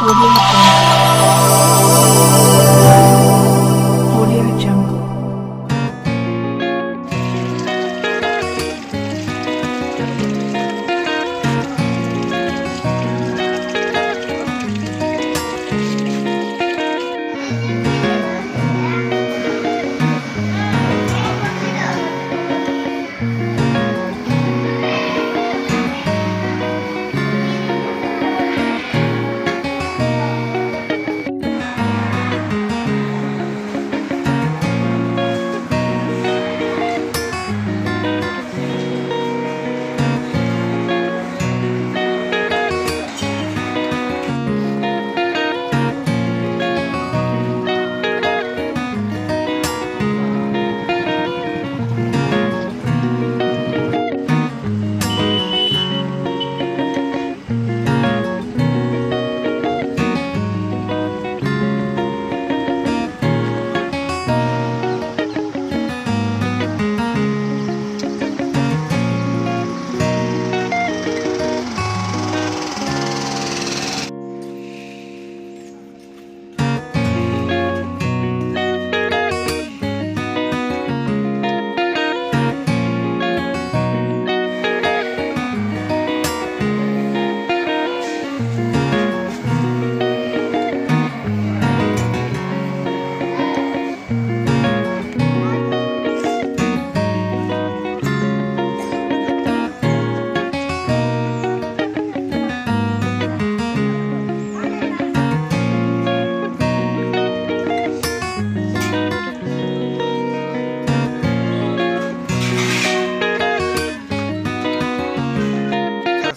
Audio Jungle.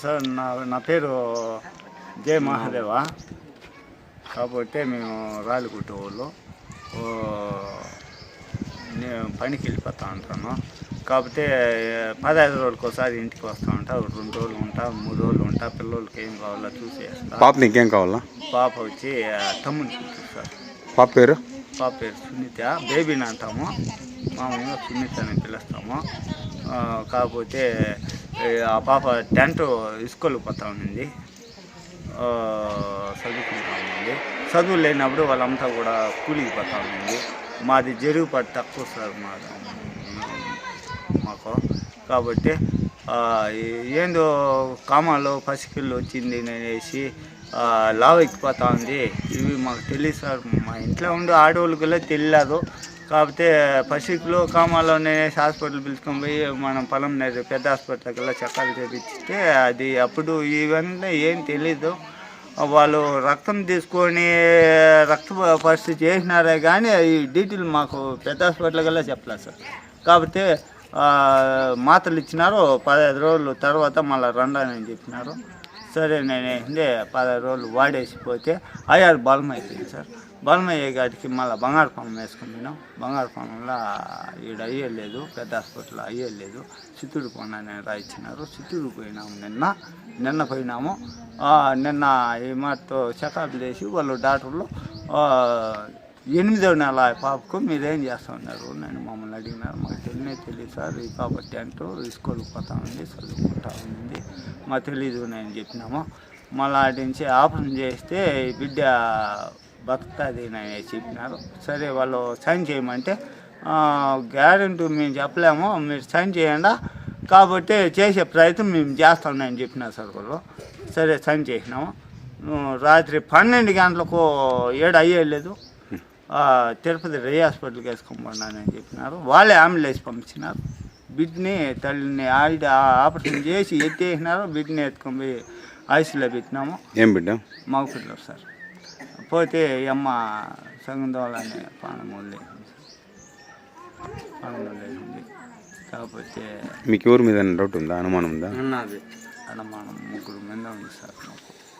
Sir నా పేరు జే మహాదేవ. కాబట్టి మేము రాలిగుట్ట వాళ్ళు నేను పనికి వెళ్ళిపోతా ఉంటాను. కాకపోతే 15 రోజులకు ఒకసారి ఇంటికి వస్తూ ఉంటా. 2 రోజులు ఉంటా, 3 రోజులు ఉంటా. పిల్లలకి ఏం కావాలో చూసేస్తా. పాప నీకేం కావాలా? పాప వచ్చి తమ్ముని కూతురు సార్. పాప పేరు సునీత. బేబీని అంటాము, మామూలుగా సునీత అని పిలుస్తాము. కాకపోతే ఆ పాప 10th స్కూల్కి పోతా ఉంది, చదువుకుంటా ఉంది. చదువు లేనప్పుడు వాళ్ళంతా కూడా కూలికి పోతా ఉంది. మాది జరుగుబాటు తక్కువ సార్ మాకు. కాబట్టి ఏందో కామాలో పసికిళ్ళు వచ్చింది అనేసి లావు ఎక్కిపోతా ఉంది. ఇవి మాకు తెలియదు సార్. మా ఇంట్లో ఉండి ఆడవాళ్ళకి తెలియదు. కాకపోతే పసికిలో కామాలోనే హాస్పిటల్ పిలుచుకొని పోయి మనం పొలం పెద్ద హాస్పిటల్కి వెళ్ళి చెకప్ చేపిస్తే అది అప్పుడు ఇవన్నీ ఏం తెలీదు. వాళ్ళు రక్తం తీసుకొని రక్త పరిస్థితి చేసినారే కానీ ఈ డీటెయిల్ మాకు పెద్ద హాస్పిటల్కి వెళ్ళి చెప్పలేదు సార్. కాకపోతే మాత్రలు ఇచ్చినారు. 15 రోజుల తర్వాత మళ్ళీ రండి చెప్పినారు. సరే నేను 15 రోజులు వాడేసిపోతే అయ్యారు బలం అయిపోయింది సార్. బలం అయ్యే కాటికి మళ్ళీ బంగారుపాలెం వేసుకున్నాం. బంగారుపాలెంలో ఈడ అయ్యలేదు, పెద్ద హాస్పిటల్ అయ్యలేదు. చిత్తూరు పోయినా నేను రాయించినారు. చిత్తూరు పోయినాము. నిన్న పోయినాము. నిన్న ఈ మాటతో చెకప్ చేసి వాళ్ళు డాక్టర్లు 8వ నెల పాపకు మీరేం చేస్తూ ఉన్నారు నేను మమ్మల్ని అడిగినారు. మాకు తెలియదు సార్. ఈ పాప 10th స్కూల్కి పోతా ఉంది, చదువుకుంటా ఉంది. మాకు తెలీదు నేను చెప్పినాము. మళ్ళీ అటు నుంచి ఆపరేషన్ చేస్తే ఈ బిడ్డ బతుకుతుంది అని చెప్పినారు. సరే వాళ్ళు సైన్ చేయమంటే గ్యారెంటీ మేము చెప్పలేము, మీరు సైన్ చేయండి, కాబట్టి చేసే ప్రయత్నం మేము చేస్తామని చెప్పినారు సార్ వాళ్ళు. సరే సైన్ చేసినాము. రాత్రి 12 గంటలకు అయ్యలేదు. తిరుపతి రై హాస్పిటల్కి వేసుకోమన్నానని చెప్పినారు. వాళ్ళే అంబులెన్స్ పంపించినారు. బిడ్డని తల్లిని ఆపరేషన్ చేసి ఎత్తేసినారు. బిడ్డని ఎత్తుకొని పోయి ఐసీలో పెట్టినాము. ఏం బిడ్డ? మగపిల్లలు సార్. పోతే అమ్మ సంగందోళని పానమూలి వేసింది. కాకపోతే మీకు ఎవరి మీద డౌట్ ఉందా, అనుమానం ఉందా? ఉన్నది అనుమానం. 3 మీద ఉంది సార్.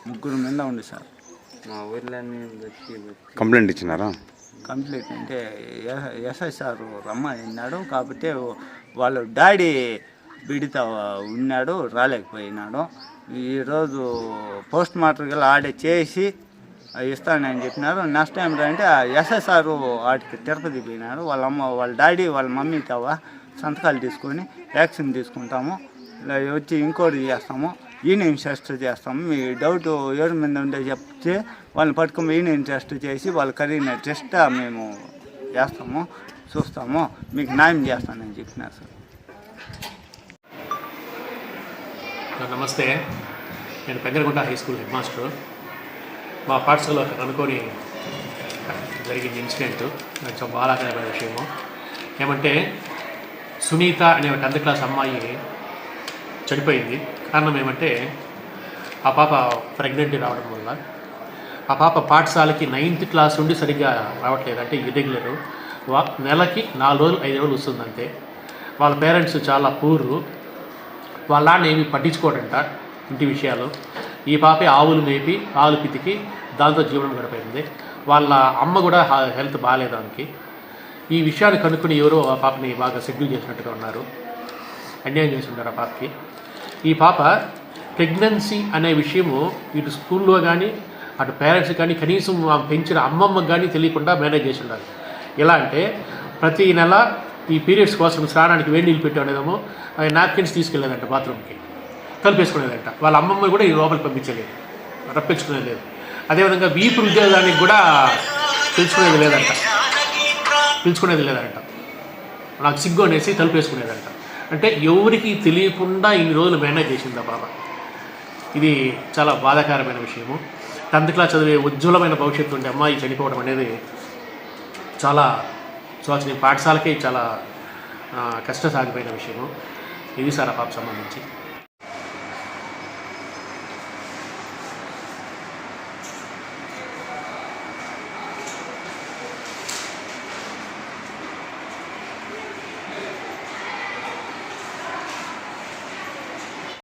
మాకు 3 మీద ఉంది సార్. మా ఊర్లోనే కంప్లైంట్ ఇచ్చినారా? కంప్లైంట్ అంటే ఎస్ఐ సార్ రమ్మన్నాడు. కాకపోతే వాళ్ళు డాడీ బిడితో ఉన్నాడు, రాలేకపోయినాడు. ఈరోజు పోస్ట్ మార్టం ఆడే చేసి ఇస్తానని చెప్పినారు. నెక్స్ట్ టైం అంటే ఎస్ఐ సారు వాటికి తిరుపతి పోయినాడు. వాళ్ళ డాడీ వాళ్ళ మమ్మీతో సంతకాలు తీసుకొని వ్యాక్సిన్ తీసుకుంటాము, వచ్చి ఇంకోటి చేస్తాము, ఈవినింగ్ టెస్ట్ చేస్తాము. మీ డౌట్ ఎవరి మీద ఉంటే చెప్తే వాళ్ళని పట్టుకొని ఈవినింగ్ టెస్ట్ చేసి వాళ్ళు కలిగిన టెస్ట్ మేము చేస్తాము, చూస్తాము, మీకు న్యాయం చేస్తానని చెప్పినారు సార్. నమస్తే, నేను Pengaragunta high school head master. మా పాఠశాలలో అనుకోని జరిగింది ఇన్సిడెంట్. నాకు చాలా బాధాకరమైన విషయము ఏమంటే, సునీత అనే 10th క్లాస్ అమ్మాయి చనిపోయింది. కారణం ఏమంటే, ఆ పాప ప్రెగ్నెంట్ రావడం వల్ల ఆ పాప పాఠశాలకి 9th క్లాస్ నుండి సరిగ్గా రావట్లేదు, అంటే ఇర్రెగ్యులరు. నెలకి 4 రోజులు 5 రోజులు వస్తుందంటే. వాళ్ళ పేరెంట్స్ చాలా పూర్రు, వాళ్ళ నాన్న ఏమి పట్టించుకోడంట ఇంటి విషయాలు. ఈ పాపే ఆవులు మేపి ఆవులు పితికి దాంతో జీవనం గడిపోయింది. వాళ్ళ అమ్మ కూడా హెల్త్ బాగాలేదు దానికి. ఈ విషయాన్ని కనుక్కుని ఎవరో ఆ పాపని బాగా షెడ్యూల్ చేసినట్టుగా ఉన్నారు, అన్యాయం చేసి ఉన్నారు ఆ పాపకి. ఈ పాప ప్రెగ్నెన్సీ అనే విషయము ఇటు స్కూల్లో కానీ అటు పేరెంట్స్ కానీ కనీసం పెంచిన అమ్మమ్మకి కానీ తెలియకుండా మేనేజ్ చేసి ఉండాలి. ఎలా అంటే, ప్రతి నెల ఈ పీరియడ్స్ కోసం స్నానానికి వేడి నీళ్ళు పెట్టేవాడేమో నాప్కిన్స్ తీసుకెళ్ళేదంట బాత్రూమ్కి, కలిపేసుకునేదంట. వాళ్ళ అమ్మమ్మ కూడా ఈ లోపలికి పంపించలేదు, రప్పించుకునేది లేదు. అదేవిధంగా వీపు ఉద్యోగానికి కూడా పిలుచుకునేది లేదంట. నాకు సిగ్గు అనేసి తలుపేసుకునేదంట. అంటే ఎవరికి తెలియకుండా ఇన్ని రోజులు మేనేజ్ చేసింది ఆ బాబా. ఇది చాలా బాధాకరమైన విషయము. 10th క్లాస్ చదివే ఉజ్వలమైన భవిష్యత్తు ఉండే అమ్మాయి చనిపోవడం అనేది చాలా పాఠశాలకే చాలా కష్టసాగిపోయిన విషయము. ఇది సార్ ఆ పాప సంబంధించి.